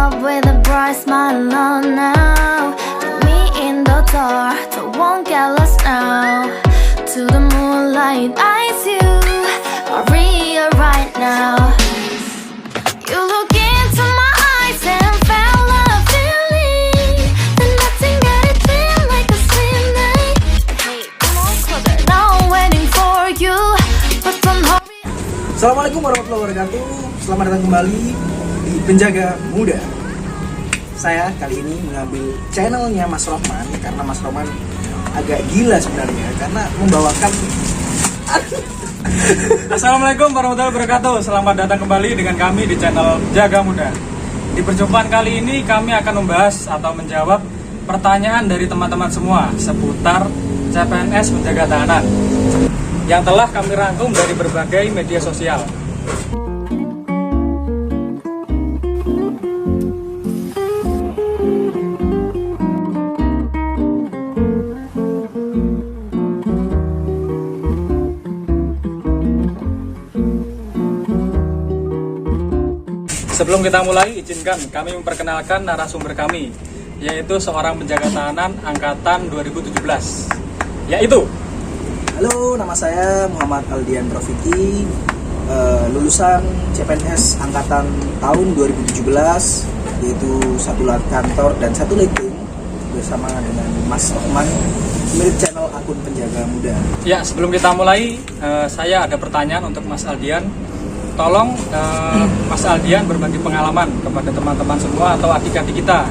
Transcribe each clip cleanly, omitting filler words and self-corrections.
up with a bright smile on now. Put me in the dark, so won't get lost now. To the moonlight, eyes you, Maria right now. You look into my eyes and felt a feeling that nothing got it feel like a slim night. Hey, come on closer, now I'm waiting for you, but don't hurry. Assalamualaikum warahmatullahi wabarakatuh. Selamat datang kembali di Penjaga Muda. Saya kali ini mengambil channelnya Mas Rohman karena Mas Rohman agak gila sebenarnya karena membawakan. Assalamualaikum warahmatullahi wabarakatuh. Selamat datang kembali dengan kami di channel Jaga Muda. Di perjumpaan kali ini kami akan membahas atau menjawab pertanyaan dari teman-teman semua seputar CPNS penjaga tahanan yang telah kami rangkum dari berbagai media sosial. Sebelum kita mulai, izinkan kami memperkenalkan narasumber kami, yaitu seorang penjaga tahanan angkatan 2017, yaitu Halo, nama saya Muhammad Aldian Profiki, lulusan CPNS angkatan tahun 2017, yaitu satu kantor dan satu leting bersama dengan Mas Rohman, milik channel akun Penjaga Muda. Ya, sebelum kita mulai, saya ada pertanyaan untuk Mas Aldian. Tolong Mas Aldian berbagi pengalaman kepada teman-teman semua atau adik-adik kita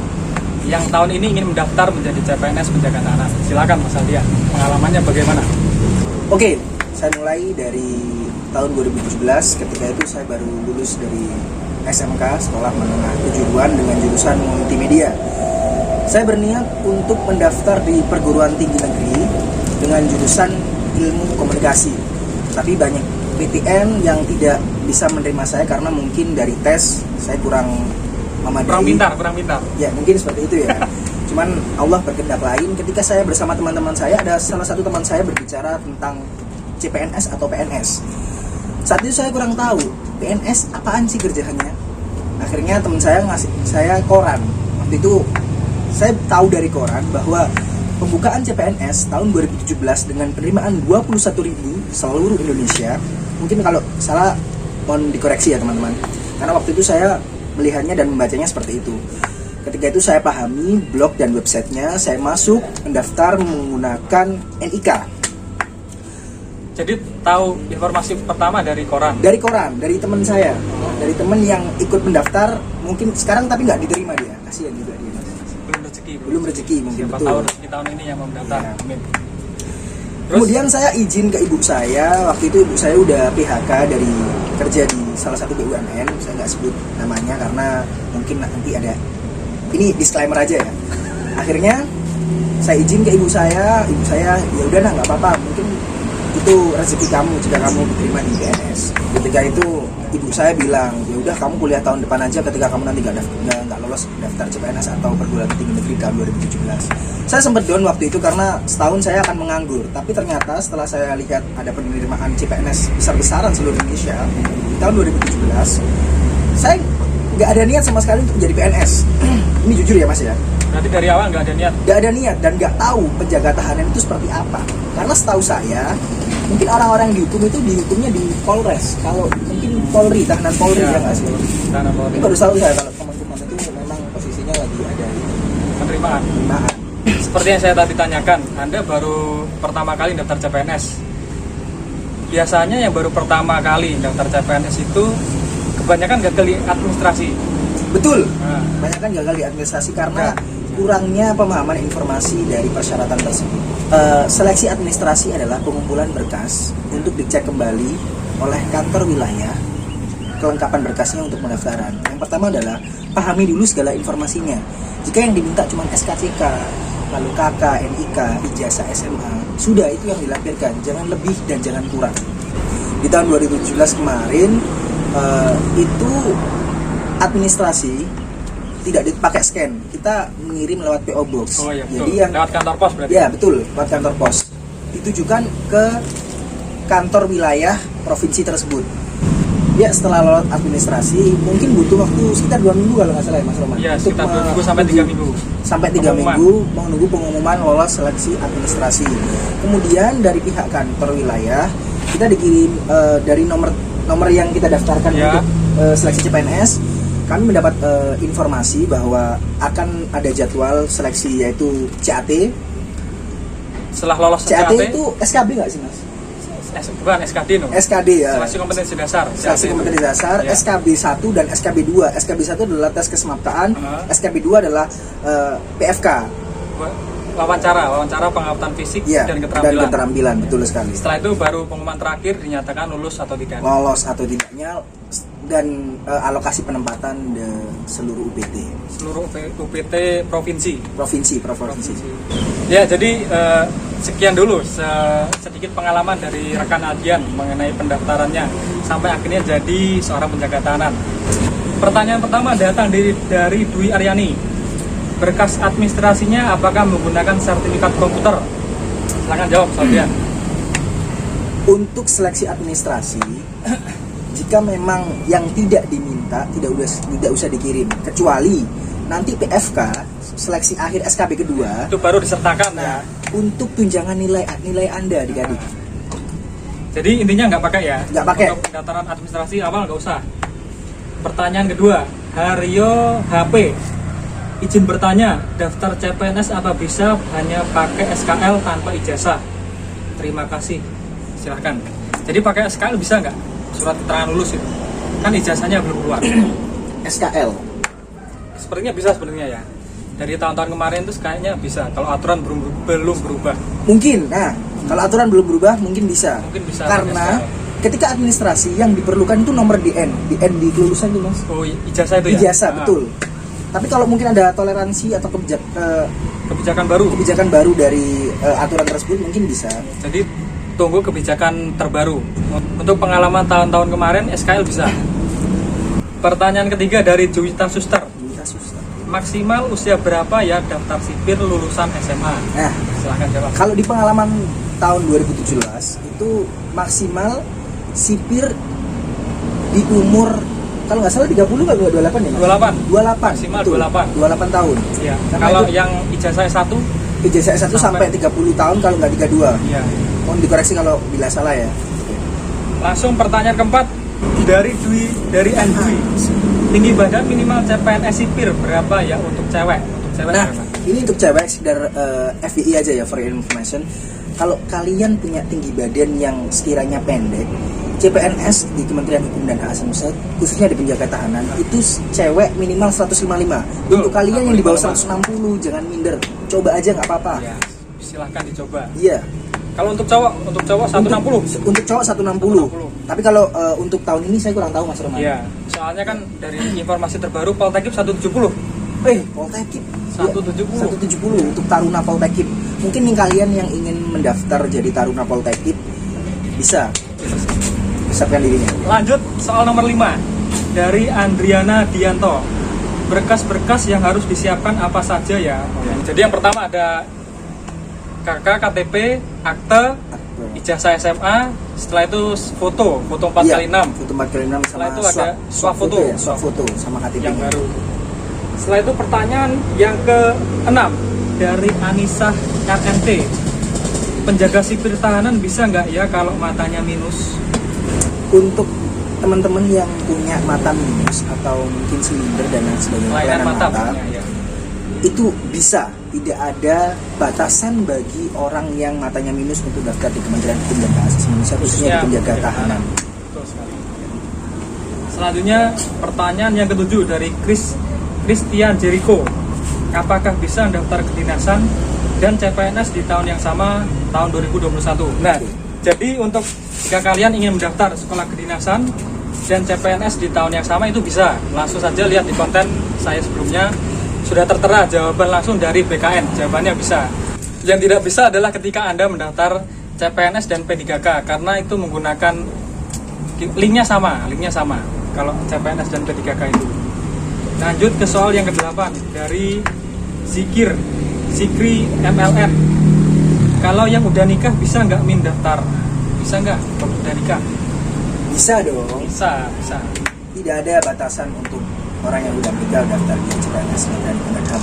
yang tahun ini ingin mendaftar menjadi CPNS penjaga tahanan. Silakan Mas Aldian, pengalamannya bagaimana? Oke, saya mulai dari tahun 2017. Ketika itu saya baru lulus dari SMK, Sekolah Menengah Kejuruan, dengan jurusan multimedia. Saya berniat untuk mendaftar di perguruan tinggi negeri dengan jurusan ilmu komunikasi. Tapi banyak PTN yang tidak bisa menerima saya karena mungkin dari tes saya kurang memadai. Kurang pintar. Ya, mungkin seperti itu ya. Cuman Allah berkehendak lain. Ketika saya bersama teman-teman saya, ada salah satu teman saya berbicara tentang CPNS atau PNS. Saat itu saya kurang tahu PNS apaan sih kerjaannya. Akhirnya teman saya ngasih saya koran. Waktu itu saya tahu dari koran bahwa pembukaan CPNS tahun 2017 dengan penerimaan 21.000 seluruh Indonesia. Mungkin kalau salah mohon dikoreksi ya teman-teman. Karena waktu itu saya melihatnya dan membacanya seperti itu. Ketika itu saya pahami blog dan websitenya, saya masuk mendaftar menggunakan NIK. Jadi tahu informasi pertama dari koran? Dari koran, dari teman saya, dari teman yang ikut mendaftar, mungkin sekarang tapi nggak diterima dia, kasihan juga dia. Belum rezeki mungkin. Siapa betul. tahu rezeki tahun ini yang mau mendaftar. Ya. Amin. Kemudian saya izin ke ibu saya. Waktu itu ibu saya udah PHK dari kerja di salah satu BUMN. Saya nggak sebut namanya karena mungkin nanti ada. Ini disclaimer aja ya. Akhirnya saya izin ke ibu saya. Ibu saya ya udah nah nggak apa-apa. Mungkin itu rezeki kamu jika kamu diterima di PNS. Ketika itu ibu saya bilang ya udah kamu kuliah tahun depan aja ketika kamu nanti nggak lolos daftar CPNS atau perguruan tinggi negeri tahun 2017. Saya sempat down waktu itu karena setahun saya akan menganggur. Tapi ternyata setelah saya lihat ada penerimaan CPNS besar-besaran seluruh Indonesia di tahun 2017, saya nggak ada niat sama sekali untuk jadi PNS. Ini jujur ya Mas ya. Berarti dari awal nggak ada niat? Nggak ada niat dan nggak tahu penjaga tahanan itu seperti apa. Karena setahu saya, mungkin orang-orang yang dihukum itu dihukumnya di Polres. Kalau mungkin Polri, tahanan Polri ya nggak sih? Tahanan Polri. Ini baru tahu saya kalau teman-teman itu memang posisinya lagi ada di Penerimaan. penerimaan. Seperti yang saya tadi tanyakan, Anda baru pertama kali daftar CPNS. Biasanya yang baru pertama kali daftar CPNS itu kebanyakan gagal di administrasi. Betul. Nah, Banyak kan gagal di administrasi karena kurangnya pemahaman informasi dari persyaratan tersebut. Seleksi administrasi adalah pengumpulan berkas untuk dicek kembali oleh kantor wilayah kelengkapan berkasnya untuk pendaftaran. Yang pertama adalah pahami dulu segala informasinya. Jika yang diminta cuma SKCK, lalu KK, NIK, ijazah SMA, sudah itu yang dilampirkan, jangan lebih dan jangan kurang. Di tahun 2017 kemarin itu administrasi tidak dipakai scan, kita mengirim lewat PO Box. oh iya betul. Jadi yang Lewat kantor pos berarti? ya betul, lewat kantor pos. Ditujukan ke kantor wilayah provinsi tersebut. Ya setelah lolos administrasi mungkin butuh waktu sekitar 2 minggu kalau nggak salah ya Mas Roman. Ya, Untuk sekitar 2 minggu sampai 3 minggu. Sampai 3 Pengumuman. minggu menunggu pengumuman lolos seleksi administrasi. Kemudian dari pihak kantor wilayah kita dikirim dari nomor yang kita daftarkan Ya. untuk seleksi CPNS, kami mendapat informasi bahwa akan ada jadwal seleksi yaitu CAT. Setelah lolos CAT CAT, itu SKB nggak sih Mas? bukan SKD no. SKD ya. Seleksi kompetensi dasar. Seleksi kompetensi dasar, Ya. SKB 1 dan SKB 2. SKB 1 adalah tes kesemaptaan, SKB 2 adalah PFK. Wawancara pengamatan fisik Ya, dan dan keterampilan. keterampilan, betul sekali. Setelah itu baru pengumuman terakhir dinyatakan lulus atau tidak. Lolos atau tidaknya dan alokasi penempatan seluruh UPT. Seluruh UPT provinsi. Provinsi. Ya, jadi sekian dulu sedikit pengalaman dari rekan Adrian mengenai pendaftarannya sampai akhirnya jadi seorang penjaga tahanan. Pertanyaan pertama datang dari Dwi Aryani. Berkas administrasinya apakah menggunakan sertifikat komputer? Silakan jawab, Adrian. Untuk seleksi administrasi, jika memang yang tidak diminta tidak usah dikirim, kecuali nanti PFK seleksi akhir SKB kedua. Itu baru disertakan Nah, ya. untuk tunjangan nilai Anda adik-adik. Jadi intinya nggak pakai ya? Nggak pakai. Untuk pendaftaran administrasi awal nggak usah. Pertanyaan kedua, Haryo HP. Izin bertanya, daftar CPNS apa bisa hanya pakai SKL tanpa ijazah? Terima kasih. Silahkan. Jadi pakai SKL bisa nggak? Surat keterangan lulus itu. Kan ijazahnya belum keluar. SKL. Sepertinya bisa sebenarnya ya. Dari tahun-tahun kemarin itu kayaknya bisa. Kalau aturan belum berubah. Mungkin. Nah, kalau aturan belum berubah mungkin bisa. Mungkin bisa. Karena SKL. ketika administrasi yang diperlukan itu nomor DN di kelulusan itu Mas. Oh, ijazah itu ya? Ijazah, Ah. betul. Tapi kalau mungkin ada toleransi atau Kebijakan baru. kebijakan baru dari aturan tersebut mungkin bisa. Jadi tunggu kebijakan terbaru. Untuk pengalaman tahun-tahun kemarin SKL bisa. Pertanyaan ketiga dari Juwita Suster. Maksimal usia berapa ya daftar sipir lulusan SMA? Nah, Silahkan jawab. kalau di pengalaman tahun 2017 itu maksimal sipir di umur kalau nggak salah 30 nggak 28 ya? Mas? 28. 28. Maksimal betul. 28. 28 tahun. Ya. Karena Kalau itu- yang ijazah S1? Ijazah S1 sampai 30 tahun kalau nggak 32. Iya. Mohon dikoreksi kalau bila salah ya. Langsung pertanyaan keempat dari Andwi. Tinggi badan minimal CPNS sipir berapa ya untuk cewek? Untuk cewek Nah, berapa? ini untuk cewek sekedar FYI aja ya, for your information. Kalau kalian punya tinggi badan yang sekiranya pendek, CPNS di Kementerian Hukum dan Hak Asasi Manusia, khususnya di penjaga tahanan, itu cewek minimal 155. Betul, Untuk kalian yang di bawah 155. 160, jangan minder. Coba aja nggak apa-apa. Ya, silahkan dicoba. Iya. Kalau untuk cowok 160. Untuk cowok 160. Tapi kalau untuk tahun ini saya kurang tahu Mas Roman. Iya, soalnya kan dari informasi terbaru Poltekkib 170. Poltekkib 170. 170 untuk Taruna Poltekkib. Mungkin nih kalian yang ingin mendaftar jadi Taruna Poltekkib bisa siapkan dirinya. Lanjut soal nomor 5 dari Andriana Dianto. Berkas-berkas yang harus disiapkan apa saja ya? Jadi yang pertama ada KK, KTP, akte, ijazah SMA, setelah itu foto 4x6 Iya, foto 4x6 sama Setelah itu ada swap foto. ya, swap foto sama KTP yang baru. Setelah itu pertanyaan yang ke-6 dari Anissa RNT. Penjaga sipir tahanan bisa nggak ya kalau matanya minus? Untuk teman-teman yang punya mata minus atau mungkin silinder dan lain sebagainya, Kelainan kelainan mata mata, punya ya. itu bisa, tidak ada batasan bagi orang yang matanya minus untuk daftar di Kementerian Hukum dan Hak Asasi Manusia, khususnya di penjaga tahanan. Betul sekali. Selanjutnya pertanyaan yang ke-7 dari Christian Jericho. Apakah bisa daftar kedinasan dan CPNS di tahun yang sama, tahun 2021? Nah, jadi untuk jika kalian ingin mendaftar sekolah kedinasan dan CPNS di tahun yang sama itu bisa. Langsung saja lihat di konten saya sebelumnya, sudah tertera jawaban langsung dari BKN. Jawabannya bisa. Yang tidak bisa adalah ketika Anda mendaftar CPNS dan P3K karena itu menggunakan linknya sama kalau CPNS dan P3K itu. Lanjut ke soal yang ke-8 dari Zikri MLN. Kalau yang udah nikah bisa nggak min daftar? Bisa nggak kalau udah nikah? Bisa dong. Bisa. Tidak ada batasan untuk orang yang udah menikah daftar di CPNS dan Kemenham.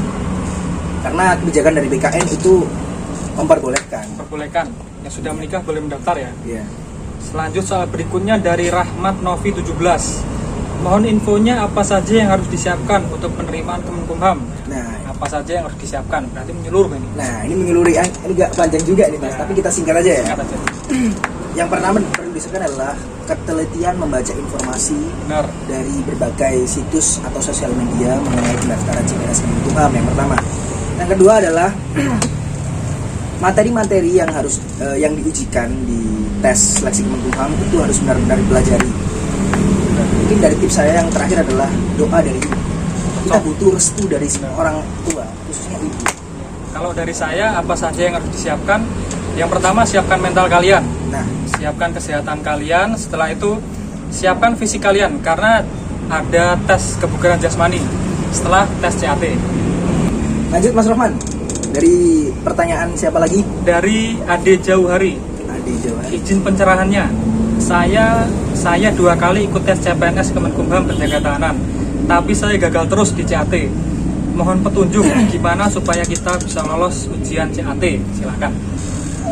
Karena kebijakan dari BKN itu memperbolehkan. Yang sudah menikah boleh mendaftar ya. Iya. Selanjut soal berikutnya dari Rahmat Novi 17. Mohon infonya apa saja yang harus disiapkan untuk penerimaan Kemenkumham. Nah, Apa saja yang harus disiapkan? Berarti menyeluruh ini. ini menyeluruh, ini agak panjang juga nih Mas, Nah. tapi kita singkat aja ya. Singkat aja. Yang pertama perlu disiapkan adalah ketelitian membaca informasi Benar. dari berbagai situs atau sosial media mengenai pendaftaran CPNS Kemenkumham yang pertama. Yang kedua adalah materi-materi yang harus yang diujikan di tes seleksi Kemenkumham itu harus benar-benar dipelajari. Mungkin dari tips saya yang terakhir adalah doa dari ibu. Kita butuh restu dari orang tua, khususnya ibu. Kalau dari saya, apa saja yang harus disiapkan? Yang pertama, siapkan mental kalian. Nah, Siapkan kesehatan kalian. Setelah itu, siapkan fisik kalian. Karena ada tes kebugaran jasmani setelah tes CAT. lanjut Mas Rohman. Dari pertanyaan siapa lagi? Dari Ade Jauhari, Adi Jawa. izin pencerahannya. Saya 2 kali ikut tes CPNS Kemenkumham penjaga tahanan, tapi saya gagal terus di CAT. Mohon petunjuk gimana supaya kita bisa lolos ujian CAT. Silakan.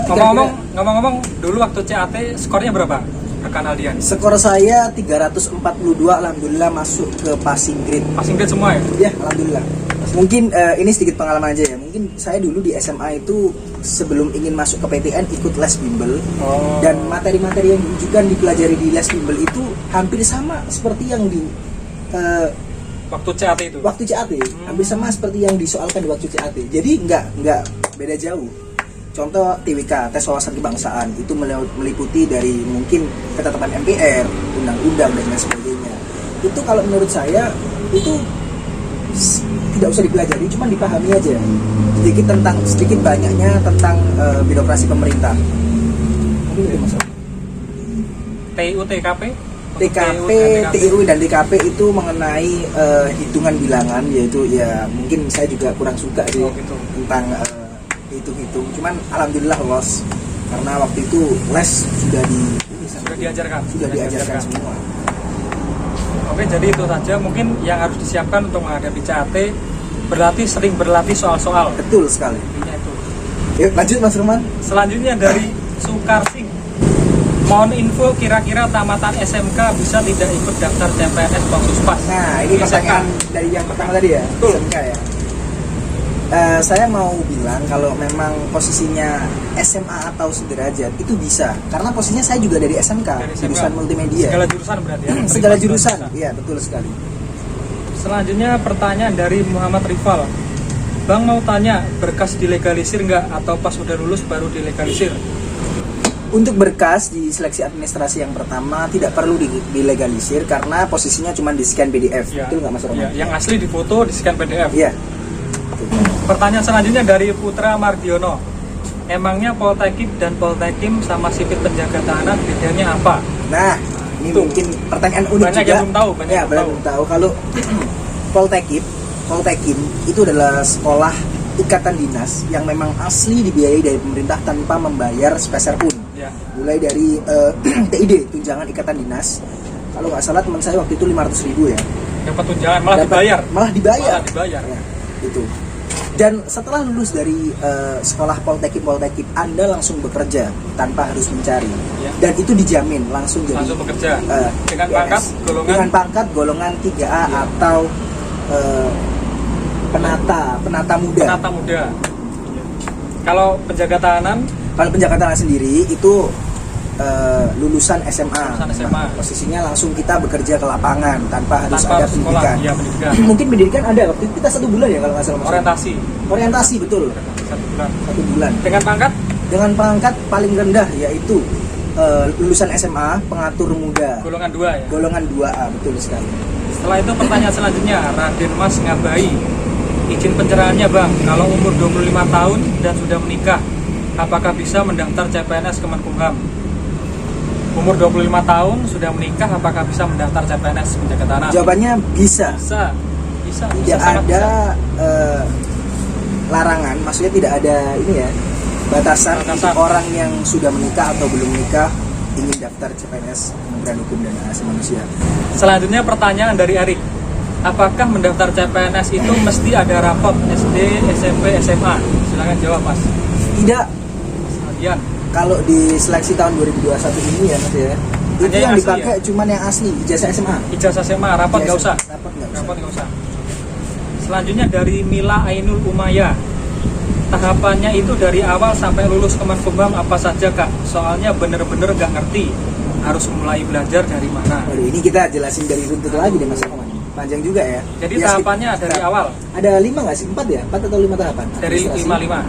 Ngomong-ngomong, dulu waktu CAT skornya berapa, rekan Aldian? Skor saya 342, alhamdulillah masuk ke passing grade. Passing grade semua ya? Ya, alhamdulillah. Mungkin ini sedikit pengalaman aja ya. Mungkin saya dulu di SMA itu sebelum ingin masuk ke PTN ikut les bimbel. Oh. Dan materi-materi yang diujikan dipelajari di les bimbel itu hampir sama seperti yang di Waktu CAT itu? waktu CAT. Hampir sama seperti yang disoalkan di waktu CAT. Jadi nggak beda jauh. Contoh TWK, tes wawasan kebangsaan, itu meliputi dari mungkin ketetapan MPR, undang-undang dan lain sebagainya. Itu kalau menurut saya itu tidak usah dipelajari, cuma dipahami aja sedikit banyaknya tentang birokrasi pemerintah. Mungkin itu masalah. TU, TKP? TKP, TIU dan TKP itu mengenai hitungan bilangan, yaitu ya mungkin saya juga kurang suka sih gitu. tentang hitung-hitung. Cuman alhamdulillah lolos karena waktu itu les sudah diajarkan semua. Oke, jadi itu saja mungkin yang harus disiapkan untuk menghadapi CAT. Sering berlatih soal-soal. Betul sekali. Intinya itu. Yuk lanjut Mas Ruman. Selanjutnya dari Sukarsing. Mohon info kira-kira tamatan SMK bisa tidak ikut daftar CPNS Konsuspas. Nah, ini pertanyaan dari yang pertama tadi ya. Betul. SMK ya. Saya mau bilang kalau memang posisinya SMA atau sederajat itu bisa, karena posisinya saya juga dari SMK, jurusan multimedia. Segala jurusan berarti ya? Segala jurusan, iya betul sekali. Selanjutnya pertanyaan dari Muhammad Rifal. Bang mau tanya, berkas dilegalisir nggak atau pas udah lulus baru dilegalisir? Untuk berkas di seleksi administrasi yang pertama tidak perlu dilegalisir karena posisinya cuma di scan PDF. Ya. Betul nggak Mas Roman? Ya, yang asli difoto, di scan PDF. Iya. Pertanyaan selanjutnya dari Putra Mardiono. Emangnya Poltekkip dan Poltekim sama sipit penjaga tahanan bedanya apa? Nah, ini Tuh. mungkin pertanyaan unik Banyak juga. yang belum tahu, banyak Ya, yang belum belum tahu. Kalau Poltekim itu adalah sekolah ikatan dinas yang memang asli dibiayai dari pemerintah tanpa membayar sepeser pun. Ya. Mulai dari TID, tunjangan ikatan dinas. Kalau nggak salah teman saya waktu itu 500.000 ya. Dapat tunjangan, malah dibayar. Malah dibayar. Ya. Itu. Dan setelah lulus dari sekolah Poltekkip, Anda langsung bekerja tanpa harus mencari. Ya. Dan itu dijamin langsung jadi Langsung bekerja. Dengan PNS. pangkat golongan? Dengan pangkat golongan 3A Ya. atau penata muda. Penata muda. Kalau penjaga tahanan, Kalau penjaga tahanan sendiri itu lulusan SMA. Lulusan SMA. Posisinya langsung kita bekerja ke lapangan tanpa harus tanpa ada harus sekolah. pendidikan. Iya, pendidikan. Mungkin pendidikan ada waktu itu kita 1 bulan ya kalau nggak salah. Mas. Orientasi betul. 1 bulan. 1 bulan. Dengan pangkat Dengan pangkat paling rendah yaitu lulusan SMA pengatur muda. golongan 2 ya. Golongan 2A betul sekali. Setelah itu pertanyaan selanjutnya, Raden Mas Ngabai. Izin pencerahannya Bang, kalau umur 25 tahun dan sudah menikah, apakah bisa mendaftar CPNS Kemenkumham? Umur 25 tahun sudah menikah, apakah bisa mendaftar CPNS penjaga tahanan? Jawabannya bisa. Bisa Tidak sangat bisa. ada larangan, maksudnya tidak ada ini ya batasan untuk orang yang sudah menikah atau belum menikah ingin daftar CPNS Kementerian Hukum dan Asasi Manusia. Selanjutnya pertanyaan dari Erik. Apakah mendaftar CPNS itu mesti ada rapot SD, SMP, SMA? Silakan jawab Mas. Tidak. Kemudian Kalau di seleksi tahun 2021 ini ya Mas ya, itu Hanya yang yang asli dipakai cuman yang asli, ijazah SMA. ijazah SMA, rapot nggak usah. Rapot nggak usah. Rapot nggak usah. Selanjutnya dari Mila Ainul Umaya. Tahapannya itu dari awal sampai lulus Kemenkumham apa saja Kak? Soalnya bener-bener nggak ngerti. Harus mulai belajar dari mana? Waduh, ini kita jelasin dari runtut lagi deh Mas Rahman. Panjang juga ya. Jadi Ya, tahapannya dari awal. Ada 5 nggak sih? 4 ya? 4 atau 5 tahapan? Dari Administrasi. 5.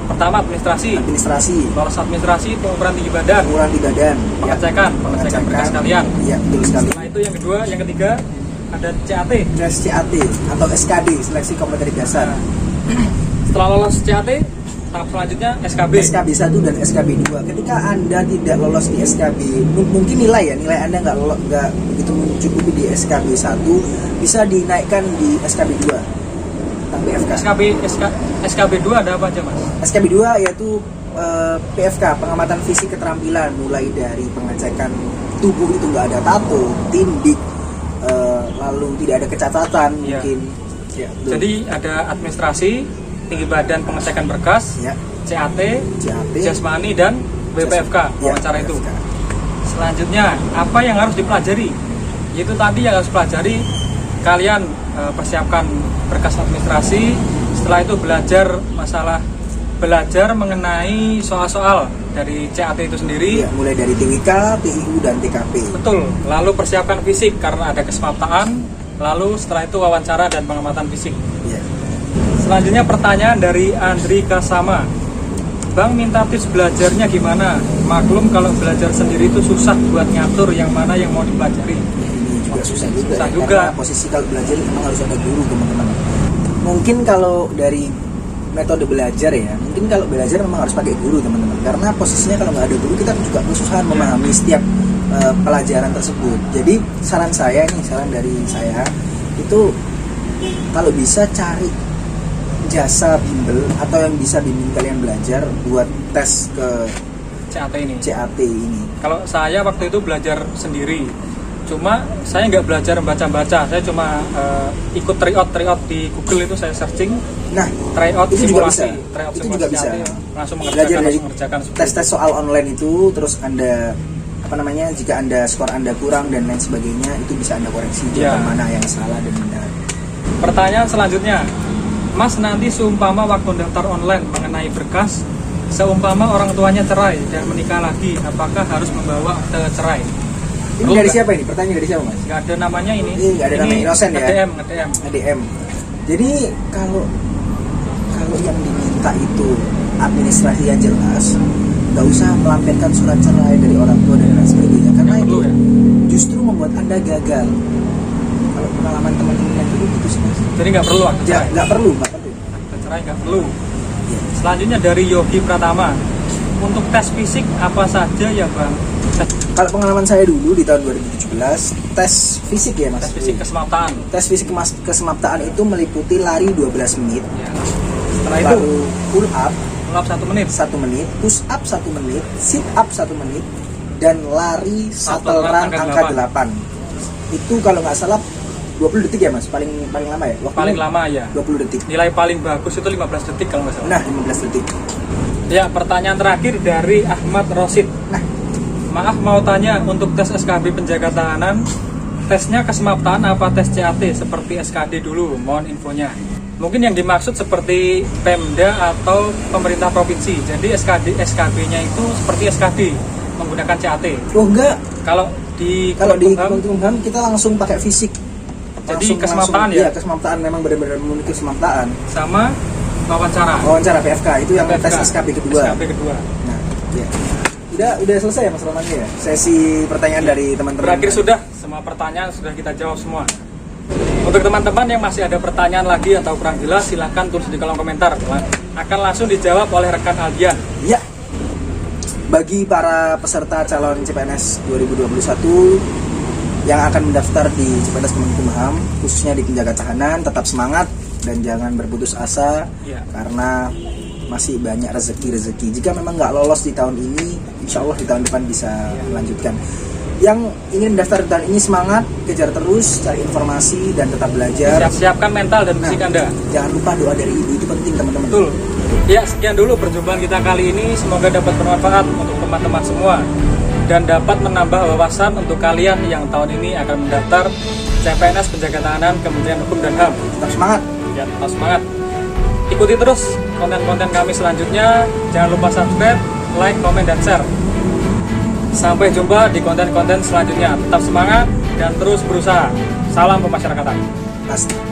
Pertama administrasi. Administrasi, Lolos administrasi, pengukuran tinggi badan, pengurangan di badan, pengecekan berkas kalian. Iya, betul sekali. Setelah itu yang kedua, yang ketiga ada CAT. Tes CAT atau SKD, seleksi kompetensi dasar. Setelah lolos CAT, tahap selanjutnya SKB. SKB 1 dan SKB 2. Ketika Anda tidak lolos di SKB, mungkin nilai Anda nggak begitu mencukupi di SKB 1, bisa dinaikkan di SKB 2 tentang PFK. SKB 2 ada apa aja Mas? SKB 2 yaitu PFK, pengamatan fisik keterampilan, mulai dari pengecekan tubuh itu nggak ada tato, tindik, lalu tidak ada kecacatan Iya. mungkin. Ya, betul. Jadi ada administrasi, tinggi badan, pengecekan berkas, Ya. CAT, CAT, jasmani dan BPFK, Ya, wawancara itu. PFK. Selanjutnya, apa yang harus dipelajari? Itu tadi yang harus pelajari, kalian persiapkan berkas administrasi, setelah itu belajar mengenai soal-soal dari CAT itu sendiri. Ya, mulai dari TWK, TIU, dan TKP. Betul, lalu persiapkan fisik karena ada kesepakatan, lalu setelah itu wawancara dan pengamatan fisik. Ya. Selanjutnya pertanyaan dari Andri Kasama. Bang minta tips belajarnya gimana? Maklum kalau belajar sendiri itu susah buat ngatur yang mana yang mau dipelajari. Ini juga susah juga, Susah ya, juga. karena posisi kalau belajar memang harus ada guru teman-teman. Mungkin kalau dari metode belajar ya, mungkin kalau belajar memang harus pakai guru teman-teman, karena posisinya kalau nggak ada guru kita juga kesusahan memahami setiap pelajaran tersebut. Jadi saran dari saya itu kalau bisa cari jasa bimbel atau yang bisa bimbing kalian belajar buat tes ke CAT ini. CAT ini. Kalau saya waktu itu belajar sendiri, cuma saya nggak belajar baca-baca, saya cuma ikut tryout di Google itu saya searching. Nah, Tryout itu juga simulasi, bisa. tryout Itu simulasi juga bisa. CAT, langsung Belajar dari mengerjakan seperti tes-tes soal online itu, terus Anda jika Anda skor Anda kurang dan lain sebagainya, itu bisa Anda koreksi Ya. jawaban mana yang salah dan benar. Pertanyaan selanjutnya, Mas nanti seumpama waktu daftar online mengenai berkas, seumpama orang tuanya cerai dan menikah lagi, apakah harus membawa akte cerai? Ini Perlu dari nggak? siapa ini? Pertanyaan dari siapa, Mas? Nggak ada namanya ini. Ini nggak ada namanya, innocent ya? nge-DM. ADM. Jadi kalau yang diminta itu administrasi yang jelas, nggak usah melampirkan surat cerai dari orang tua dan lain sebagainya, karena Nggak itu perlu ya? justru membuat Anda gagal. Kalau pengalaman teman-teman yang dulu gitu sih, Mas. Jadi nggak perlu akte Ya, cerai. nggak perlu. Akte cerai nggak perlu. Ya. Selanjutnya dari Yogi Pratama, untuk tes fisik apa saja ya Bang? Kalau pengalaman saya dulu di tahun 2017, tes fisik ya Mas. Tes fisik kesemaptaan. Tes fisik kesemaptaan itu meliputi lari 12 menit, Ya. Setelah itu lalu pull up lap 1 menit. 1 menit, push up 1 menit, sit up 1 menit, dan lari shuttle run angka 8. Itu kalau nggak salah 20 detik ya Mas, paling lama ya? Waktunya Paling lama ya. 20 detik. Nilai paling bagus itu 15 detik kalau nggak salah. Nah, 15 detik. Ya, pertanyaan terakhir dari Ahmad Rosid. Nah, Maaf mau tanya, untuk tes SKB penjaga tahanan, tesnya kesemaptaan apa tes CAT seperti SKD dulu? Mohon infonya. Mungkin yang dimaksud seperti Pemda atau pemerintah provinsi. Jadi SKB-nya itu seperti SKD menggunakan CAT. oh enggak. Kalau di Kemenkumham kita langsung pakai fisik. Jadi kesemaptaan ya? Iya, kesemaptaan, memang benar-benar memiliki kesemaptaan. sama wawancara. Wawancara PFK itu yang PFK, tes SKB kedua. SKB kedua. Nah, ya. Udah selesai ya Mas Roman ya? Sesi pertanyaan dari teman-teman. Berakhir sudah, semua pertanyaan sudah kita jawab semua. Untuk teman-teman yang masih ada pertanyaan lagi atau kurang jelas, silahkan tulis di kolom komentar. Akan langsung dijawab oleh rekan Aldian. Ya. Bagi para peserta calon CPNS 2021 yang akan mendaftar di CPNS Kemenkumham, khususnya di penjaga tahanan, tetap semangat dan jangan berputus asa, Ya. karena masih banyak rezeki. Jika memang nggak lolos di tahun ini, insya Allah di tahun depan bisa melanjutkan. Yang ingin daftar di tahun ini semangat, kejar terus, cari informasi dan tetap belajar. Siapkan mental dan fisik Anda. Jangan lupa doa dari ibu, itu penting teman-teman. Betul. Ya, sekian dulu perjumpaan kita kali ini. Semoga dapat bermanfaat untuk teman-teman semua dan dapat menambah wawasan untuk kalian yang tahun ini akan mendaftar CPNS Penjaga Tahanan Kementerian Hukum dan HAM. Tetap semangat. Ya, tetap semangat. Ikuti terus konten-konten kami selanjutnya. Jangan lupa subscribe, like, komen, dan share. Sampai jumpa di konten-konten selanjutnya. Tetap semangat dan terus berusaha. Salam pemasyarakatan. Pasti.